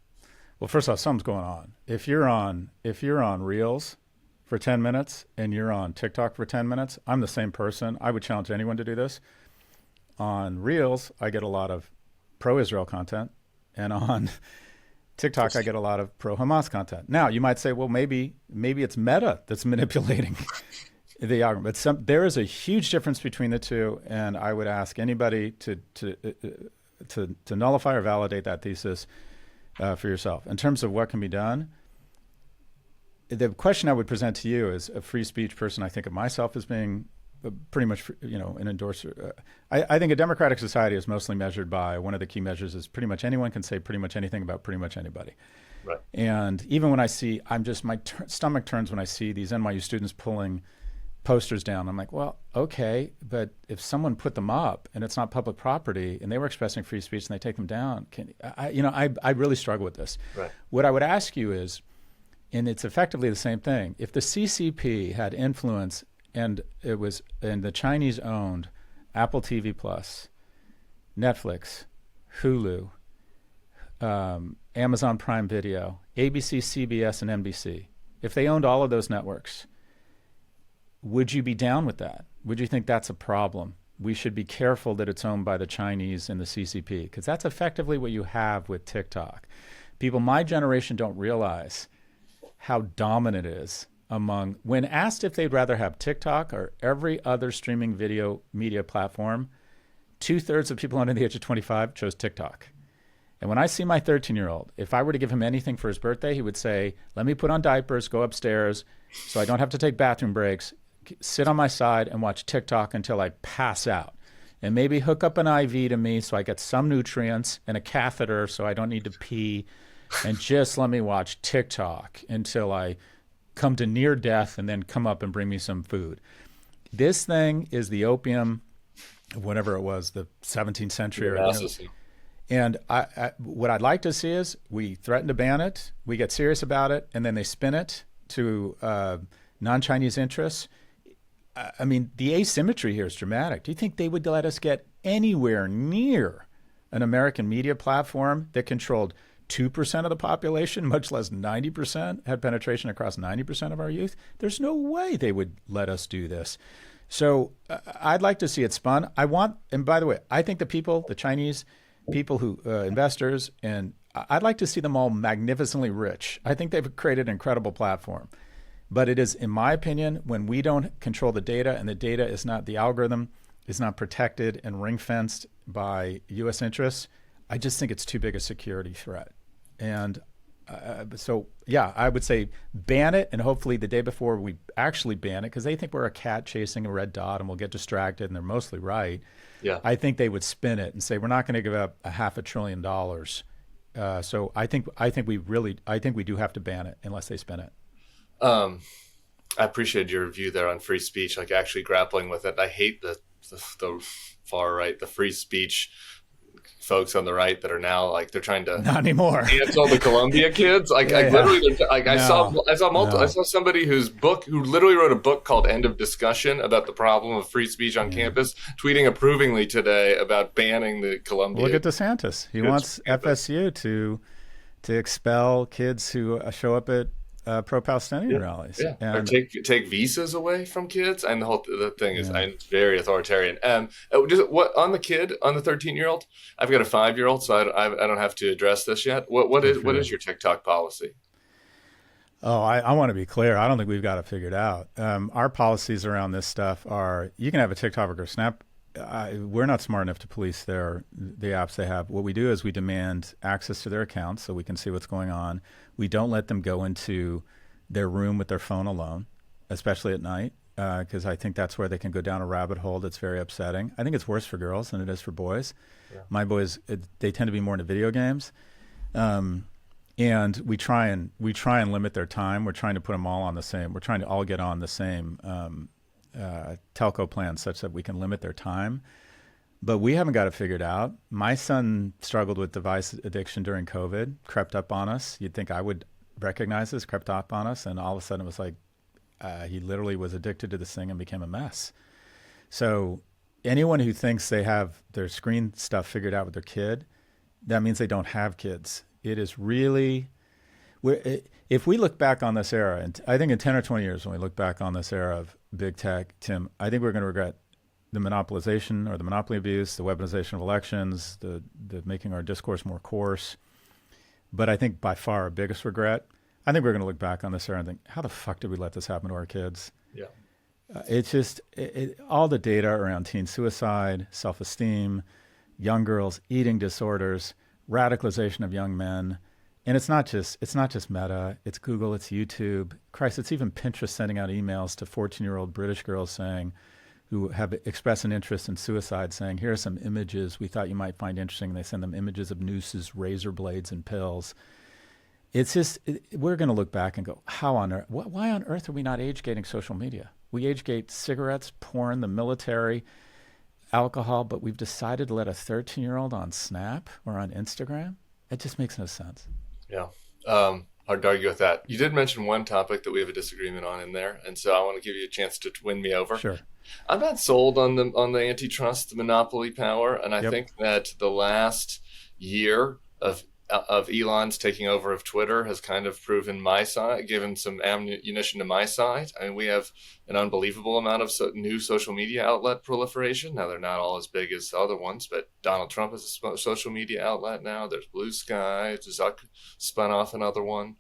S1: Well, first off, something's going on. If you're on Reels for 10 minutes and you're on TikTok for 10 minutes, I'm the same person. I would challenge anyone to do this. On Reels, I get a lot of pro-Israel content, and on TikTok, I get a lot of pro-Hamas content. Now, you might say, well, maybe it's Meta that's manipulating the algorithm. But there is a huge difference between the two, and I would ask anybody to nullify or validate that thesis for yourself. In terms of what can be done, the question I would present to you as a free speech person, I think of myself as being pretty much, an endorser. I think a democratic society is mostly measured by, one of the key measures is pretty much anyone can say pretty much anything about pretty much anybody. Right. And even when I see, my stomach turns when I see these NYU students pulling posters down. I'm like, well, okay, but if someone put them up and it's not public property and they were expressing free speech and they take them down, I really struggle with this.
S2: Right.
S1: What I would ask you is, and it's effectively the same thing, if the CCP had influence and the Chinese owned Apple TV Plus, Netflix, Hulu, Amazon Prime Video, ABC, CBS, and NBC, if they owned all of those networks, would you be down with that? Would you think that's a problem? We should be careful that it's owned by the Chinese and the CCP, because that's effectively what you have with TikTok. People my generation don't realize how dominant it is among, when asked if they'd rather have TikTok or every other streaming video media platform, 2/3 of people under the age of 25 chose TikTok. And when I see my 13-year-old, if I were to give him anything for his birthday, he would say, let me put on diapers, go upstairs so I don't have to take bathroom breaks, sit on my side and watch TikTok until I pass out. And maybe hook up an IV to me so I get some nutrients and a catheter so I don't need to pee. And just let me watch TikTok until I come to near death and then come up and bring me some food. This thing is the opium of whatever it was, the 17th century. And what I'd like to see is we threaten to ban it, we get serious about it, and then they spin it to non-Chinese interests. I mean, the asymmetry here is dramatic. Do you think they would let us get anywhere near an American media platform that controlled 2% of the population, much less 90%, had penetration across 90% of our youth? There's no way they would let us do this. So I'd like to see it spun. And by the way, I think the Chinese people who, investors, and I'd like to see them all magnificently rich. I think they've created an incredible platform. But it is, in my opinion, when we don't control the data and the data is not, the algorithm is not protected and ring-fenced by U.S. interests, I just think it's too big a security threat. And so, yeah, I would say ban it, and hopefully the day before we actually ban it, because they think we're a cat chasing a red dot and we'll get distracted, and they're mostly right.
S2: Yeah.
S1: I think they would spin it and say, we're not going to give up $500 billion. So I think we do have to ban it unless they spin it.
S2: I appreciate your view there on free speech, like actually grappling with it. I hate the far right, the free speech folks on the right that are now like they're trying to
S1: not anymore
S2: cancel the Columbia kids. Like literally, like I saw somebody who literally wrote a book called End of Discussion about the problem of free speech on campus, tweeting approvingly today about banning the Columbia.
S1: Look at DeSantis. He wants FSU to expel kids who show up at pro-Palestinian rallies.
S2: Yeah. Or take visas away from kids, and the thing is very authoritarian. What on the 13-year-old? I've got a 5-year-old, so I don't have to address this yet. What is your TikTok policy?
S1: Oh, I want to be clear. I don't think we've got it figured out. Our policies around this stuff are: you can have a TikTok or Snap. We're not smart enough to police the apps they have. What we do is we demand access to their accounts so we can see what's going on. We don't let them go into their room with their phone alone, especially at night, because I think that's where they can go down a rabbit hole that's very upsetting. I think it's worse for girls than it is for boys. Yeah. My boys, they tend to be more into video games, and we try and limit their time. We're trying to put them all on the same. We're trying to all get on the same telco plan such that we can limit their time. But we haven't got it figured out. My son struggled with device addiction during COVID, crept up on us. You'd think I would recognize this, crept up on us, and all of a sudden it was like he literally was addicted to this thing and became a mess. So anyone who thinks they have their screen stuff figured out with their kid, that means they don't have kids. It is really, if we look back on this era, and I think in 10 or 20 years when we look back on this era of big tech, Tim, I think we're going to regret the monopolization or the monopoly abuse, the weaponization of elections, the making our discourse more coarse. But I think by far our biggest regret, I think we're going to look back on this era and think, how the fuck did we let this happen to our kids?
S2: Yeah.
S1: It's just all the data around teen suicide, self-esteem, young girls, eating disorders, radicalization of young men. And it's not just Meta, it's Google, it's YouTube. Christ, it's even Pinterest sending out emails to 14-year-old British girls who have expressed an interest in suicide, saying, here are some images we thought you might find interesting. And they send them images of nooses, razor blades, and pills. It's just, we're going to look back and go, how on earth, why on earth are we not age gating social media? We age gate cigarettes, porn, the military, alcohol, but we've decided to let a 13-year-old on Snap or on Instagram. It just makes no sense.
S2: Yeah. Hard to argue with that. You did mention one topic that we have a disagreement on in there, and so I want to give you a chance to win me over.
S1: Sure.
S2: I'm not sold on the antitrust, the monopoly power, and I think that the last year of Elon's taking over of Twitter has kind of proven my side, given some ammunition to my side. I mean, we have an unbelievable amount of new social media outlet proliferation. Now, they're not all as big as the other ones, but Donald Trump is a social media outlet now. There's Blue Sky. Zuck spun off another one.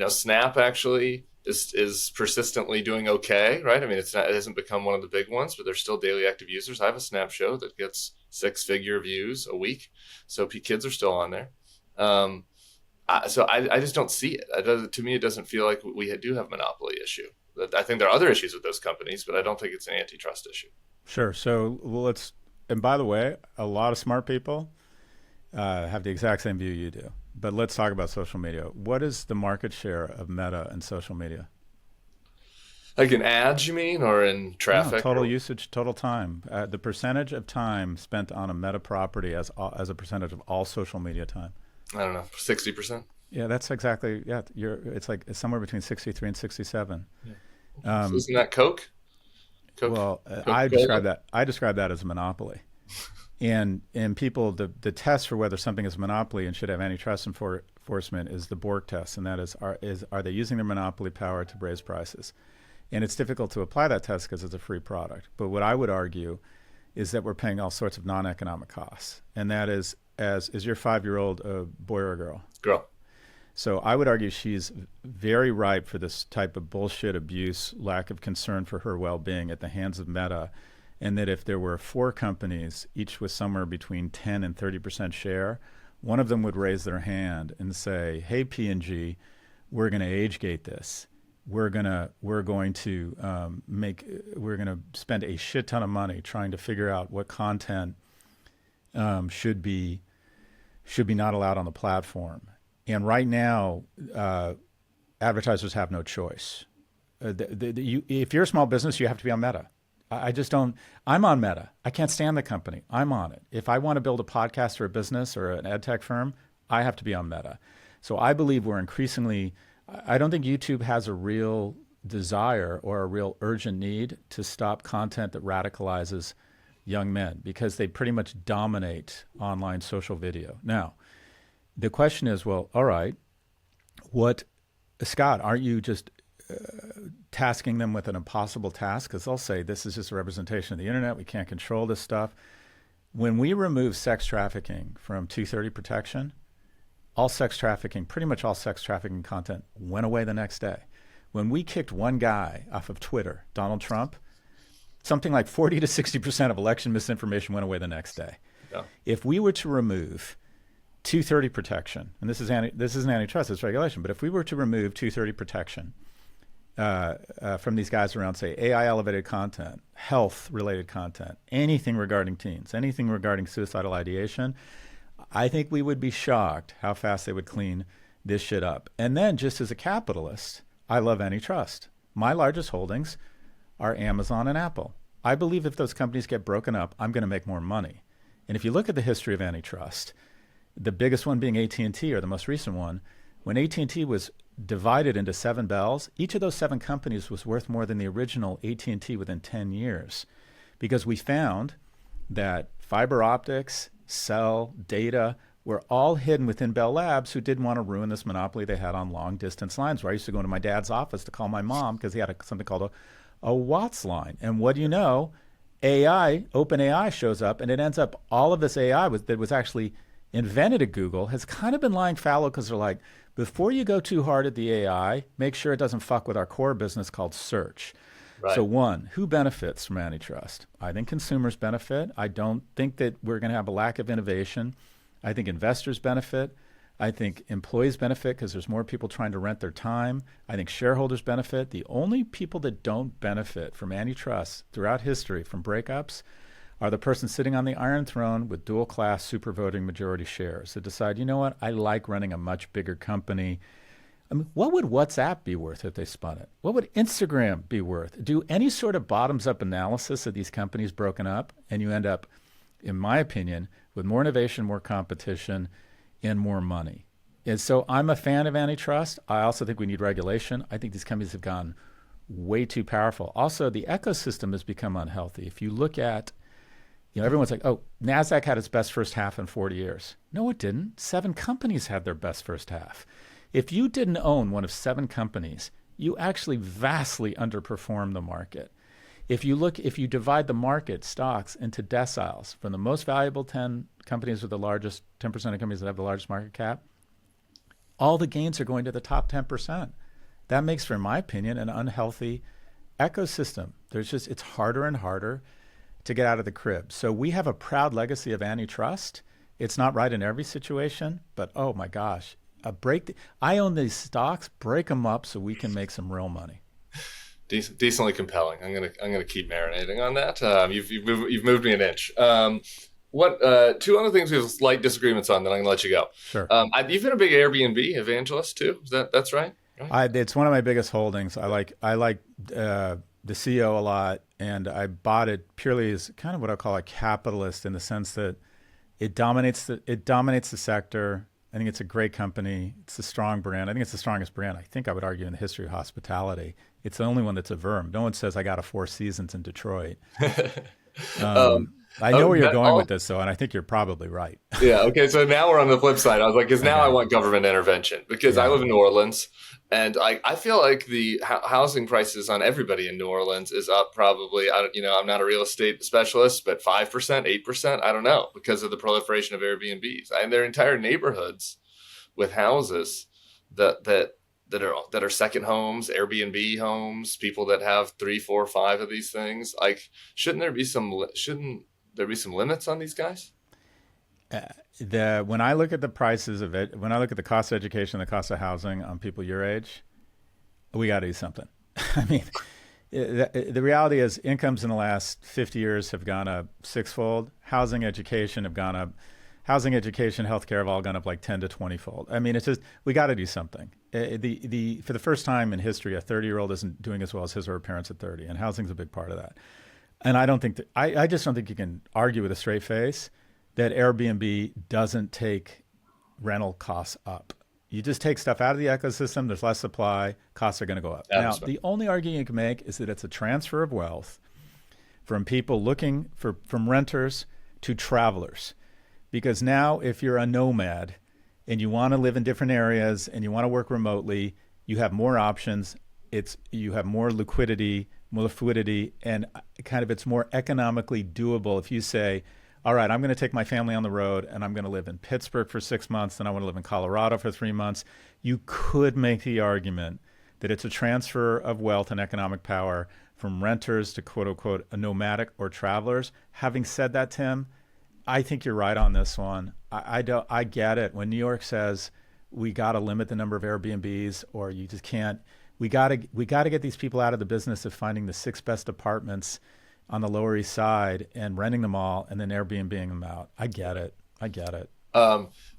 S2: Snap actually is persistently doing okay, right? I mean, it hasn't become one of the big ones, but there's still daily active users. I have a Snap show that gets 6-figure views a week, so kids are still on there. So I just don't see it. To me, it doesn't feel like we do have a monopoly issue. I think there are other issues with those companies, but I don't think it's an antitrust issue.
S1: Sure. So and by the way, a lot of smart people have the exact same view you do. But let's talk about social media. What is the market share of Meta and social media?
S2: Like in ads, you mean, or in traffic?
S1: No, total usage, total time. The percentage of time spent on a Meta property as a percentage of all social media time.
S2: I don't know, 60%.
S1: Yeah, that's exactly. Yeah, it's somewhere between 63 and 67.
S2: Yeah. So isn't that Coke?
S1: Well, I describe that as a monopoly. And people, the test for whether something is a monopoly and should have antitrust enforcement is the Bulwark test, and that is are they using their monopoly power to raise prices? And it's difficult to apply that test because it's a free product. But what I would argue is that we're paying all sorts of non-economic costs, and that is your 5-year-old a boy or a girl?
S2: Girl.
S1: So I would argue she's very ripe for this type of bullshit abuse, lack of concern for her well-being at the hands of Meta. And that if there were 4 companies, each with somewhere between 10 and 30% share, one of them would raise their hand and say, "Hey, P&G, we're going to age gate this. We're going to spend a shit ton of money trying to figure out what content should be not allowed on the platform." And right now, advertisers have no choice. If you're a small business, you have to be on Meta. I just don't. I'm on Meta. I can't stand the company. I'm on it. If I want to build a podcast or a business or an ed tech firm, I have to be on Meta. So I believe we're increasingly. I don't think YouTube has a real desire or a real urgent need to stop content that radicalizes young men because they pretty much dominate online social video. Now, the question is, well, all right, Scott, aren't you just tasking them with an impossible task? Because they'll say this is just a representation of the internet. We can't control this stuff. When we remove sex trafficking from 230 protection, pretty much all sex trafficking content went away the next day. When we kicked one guy off of Twitter, Donald Trump, something like 40 to 60% of election misinformation went away the next day. Yeah. If we were to remove 230 protection, and this isn't antitrust, it's regulation, but if we were to remove 230 protection from these guys around, say, AI-elevated content, health-related content, anything regarding teens, anything regarding suicidal ideation, I think we would be shocked how fast they would clean this shit up. And then, just as a capitalist, I love antitrust. My largest holdings are Amazon and Apple. I believe if those companies get broken up, I'm going to make more money. And if you look at the history of antitrust, the biggest one being AT&T, or the most recent one, when AT&T was divided into 7 bells, each of those 7 companies was worth more than the original AT&T within 10 years. Because we found that fiber optics, cell, data were all hidden within Bell Labs, who didn't want to ruin this monopoly they had on long distance lines, where I used to go into my dad's office to call my mom because he had something called a Watts line. And what do you know? OpenAI shows up, and it ends up all of this AI that was actually invented at Google has kind of been lying fallow because they're like, before you go too hard at the AI, make sure it doesn't fuck with our core business called search. Right. So one, who benefits from antitrust? I think consumers benefit. I don't think that we're going to have a lack of innovation. I think investors benefit. I think employees benefit because there's more people trying to rent their time. I think shareholders benefit. The only people that don't benefit from antitrust throughout history from breakups are the person sitting on the Iron Throne with dual-class super voting majority shares that decide, you know what, I like running a much bigger company. I mean, what would WhatsApp be worth if they spun it? What would Instagram be worth? Do any sort of bottoms-up analysis of these companies broken up, and you end up, in my opinion, with more innovation, more competition, and more money. And so I'm a fan of antitrust. I also think we need regulation. I think these companies have gone way too powerful. Also, the ecosystem has become unhealthy. If you look at, everyone's like, oh, NASDAQ had its best first half in 40 years. No, it didn't. 7 companies had their best first half. If you didn't own one of 7 companies, you actually vastly underperformed the market. If you divide the market stocks into deciles from the most valuable 10 companies with the largest, 10% of companies that have the largest market cap, all the gains are going to the top 10%. That makes, for my opinion, an unhealthy ecosystem. It's harder and harder to get out of the crib. So we have a proud legacy of antitrust. It's not right in every situation, but oh my gosh, I own these stocks, break them up so we can make some real money.
S2: Decently compelling. I'm gonna keep marinating on that. You've moved me an inch. What 2 other things we have slight disagreements on, then I'm gonna let you go.
S1: Sure.
S2: You've been a big Airbnb evangelist too. That's right?
S1: It's one of my biggest holdings. I like the CEO a lot, and I bought it purely as kind of what I call a capitalist, in the sense that it dominates the sector. I think it's a great company. It's a strong brand. I think it's the strongest brand, I would argue, in the history of hospitality. It's the only one that's a verb. No one says I got a 4 Seasons in Detroit. I know where you're going with this, though, and I think you're probably right.
S2: Yeah. Okay. So now we're on the flip side. I was like, because now I want government intervention, because I live in New Orleans, and I feel like the housing prices on everybody in New Orleans is up probably. I'm not a real estate specialist, but 5%, 8%. I don't know, because of the proliferation of Airbnbs, and their entire neighborhoods with houses that are second homes, Airbnb homes, people that have 3, 4, 5 of these things. Like, shouldn't there be some limits on these guys?
S1: When I look at the prices of it, when I look at the cost of education, the cost of housing on people your age, we got to do something. I mean, the reality is incomes in the last 50 years have gone up 6-fold. Housing, education have gone up. Housing, education, healthcare have all gone up like 10 to 20-fold. I mean, it's just, we got to do something. For the first time in history, a 30-year-old isn't doing as well as his or her parents at 30, and housing's a big part of that. And I just don't think you can argue with a straight face that Airbnb doesn't take rental costs up. You just take stuff out of the ecosystem, there's less supply, costs are going to go up. Now, the only argument you can make is that it's a transfer of wealth from people from renters to travelers. Because now, if you're a nomad and you want to live in different areas and you want to work remotely, you have more options. You have more liquidity, more fluidity, and kind of it's more economically doable if you say, all right, I'm going to take my family on the road and I'm going to live in Pittsburgh for 6 months, then I want to live in Colorado for 3 months. You could make the argument that it's a transfer of wealth and economic power from renters to quote unquote nomadic or travelers. Having said that, Tim, I think you're right on this one. I get it. When New York says we got to limit the number of Airbnbs, or you just can't, we got to get these people out of the business of finding the 6 best apartments on the Lower East Side and renting them all and then Airbnbing them out. I get it.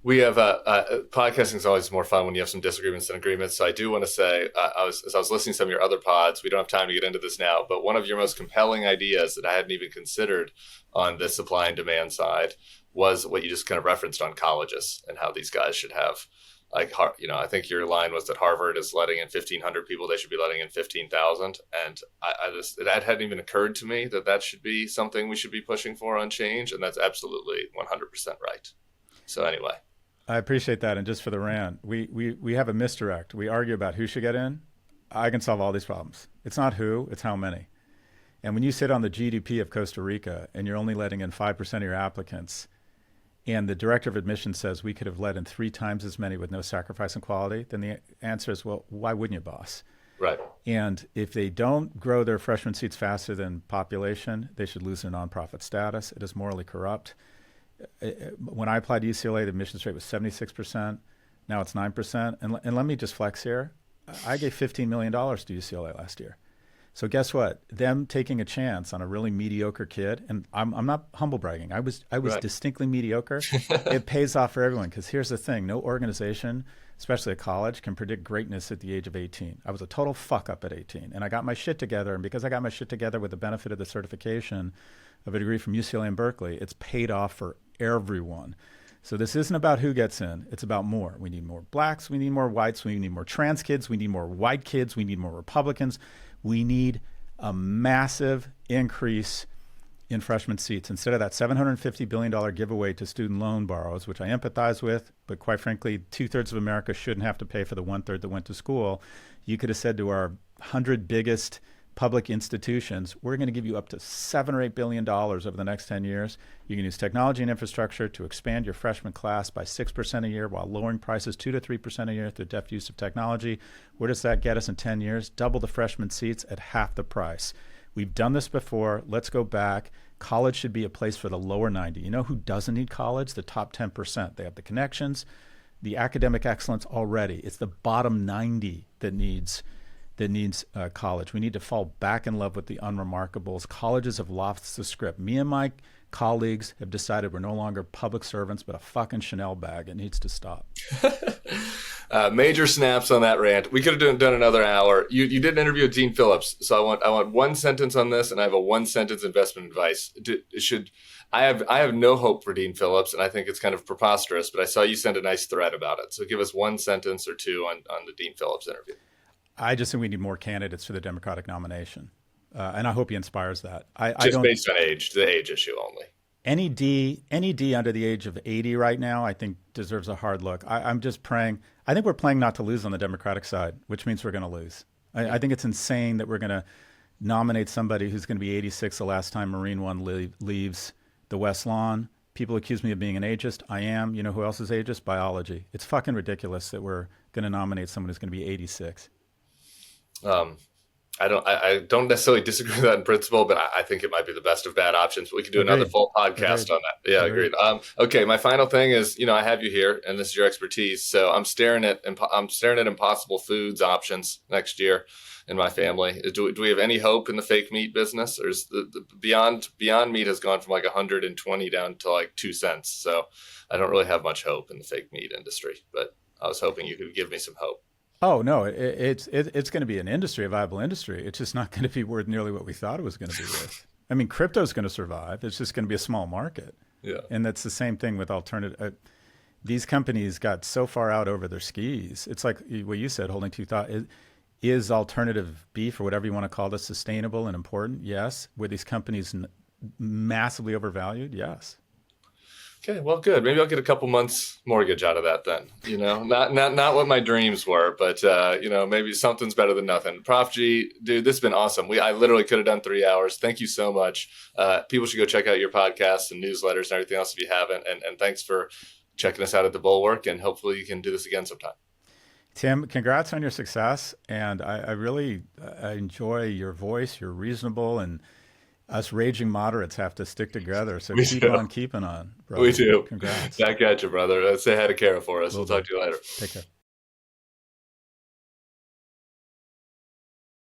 S2: We have podcasting is always more fun when you have some disagreements than agreements. So I do want to say, as I was listening to some of your other pods, we don't have time to get into this now, but one of your most compelling ideas that I hadn't even considered on the supply and demand side was what you just kind of referenced on colleges and how these guys should have, like, I think your line was that Harvard is letting in 1,500 people. They should be letting in 15,000. And that hadn't even occurred to me that should be something we should be pushing for on change. And that's absolutely 100% right. So anyway.
S1: I appreciate that. And just for the rant, we have a misdirect. We argue about who should get in. I can solve all these problems. It's not who, it's how many. And when you sit on the GDP of Costa Rica and you're only letting in 5% of your applicants, and the director of admissions says we could have let in 3 times as many with no sacrifice in quality, then the answer is, well, why wouldn't you, boss?
S2: Right.
S1: And if they don't grow their freshman seats faster than population, they should lose their nonprofit status. It is morally corrupt. When I applied to UCLA, the admissions rate was 76%. Now it's 9%. And let me just flex here. I gave $15 million to UCLA last year. So guess what? Them taking a chance on a really mediocre kid, and I'm not humble bragging. I was
S2: Right.
S1: distinctly mediocre. It pays off for everyone because here's the thing: no organization, especially a college, can predict greatness at the age of 18. I was a total fuck up at 18, and I got my shit together. And because I got my shit together with the benefit of the certification of a degree from UCLA and Berkeley, it's paid off for everyone. So this isn't about who gets in. It's about more. We need more blacks. We need more whites. We need more trans kids. We need more white kids. We need more Republicans. We need a massive increase in freshman seats. Instead of that $750 billion giveaway to student loan borrowers, which I empathize with, but quite frankly, 2/3 of America shouldn't have to pay for the 1/3 that went to school. You could have said to our 100 biggest public institutions, we're going to give you up to $7 or $8 billion over the next 10 years. You can use technology and infrastructure to expand your freshman class by 6% a year while lowering prices 2 to 3% a year through deft use of technology. Where does that get us in 10 years? Double the freshman seats at half the price. We've done this before. Let's go back. College should be a place for the lower 90. You know who doesn't need college? The top 10%. They have the connections, the academic excellence already. It's the bottom 90 that needs college. We need to fall back in love with the unremarkables. Colleges have lost the script. Me and my colleagues have decided we're no longer public servants, but a fucking Chanel bag. It needs to stop.
S2: Major snaps on that rant. We could have done another hour. You did an interview with Dean Phillips, so I want one sentence on this, and I have a one sentence investment advice. I have no hope for Dean Phillips, and I think it's kind of preposterous. But I saw you send a nice thread about it. So give us one sentence or two on the Dean Phillips interview.
S1: I just think we need more candidates for the Democratic nomination. And I hope he inspires that.
S2: Just based on age, the age issue only.
S1: Any D under the age of 80 right now, I think deserves a hard look. I'm just praying. I think we're playing not to lose on the Democratic side, which means we're going to lose. I think it's insane that we're going to nominate somebody who's going to be 86 the last time Marine One leaves the West Lawn. People accuse me of being an ageist. I am. You know who else is ageist? Biology. It's fucking ridiculous that we're going to nominate someone who's going to be 86.
S2: I don't necessarily disagree with that in principle, but I think it might be the best of bad options. We could do another full podcast on that. Yeah, agreed. Okay, my final thing is, I have you here, and this is your expertise. So I'm staring at impossible foods options next year in my family. Do we have any hope in the fake meat business, or is the Beyond Meat has gone from like 120 down to like 2 cents? So I don't really have much hope in the fake meat industry, but I was hoping you could give me some hope.
S1: Oh no, it's going to be an industry, a viable industry. It's just not going to be worth nearly what we thought it was going to be worth. I mean, crypto's going to survive. It's just going to be a small market.
S2: Yeah,
S1: and that's the same thing with alternative. These companies got so far out over their skis. It's like what you said, holding two thoughts. Is alternative beef or whatever you want to call this sustainable and important? Yes. Were these companies massively overvalued? Yes.
S2: Okay, well, good. Maybe I'll get a couple months mortgage out of that then. Not what my dreams were, but maybe something's better than nothing. Prof G, dude, this has been awesome. I literally could have done 3 hours. Thank you so much. People should go check out your podcasts and newsletters and everything else if you haven't. And thanks for checking us out at the Bulwark. And hopefully you can do this again sometime.
S1: Tim, congrats on your success. And I really enjoy your voice. You're reasonable, and us raging moderates have to stick together. So keep on keeping on, brother.
S2: We do.
S1: Congrats.
S2: Back at you, brother. Say hi to Kara for us. We'll talk to you later.
S1: Take care.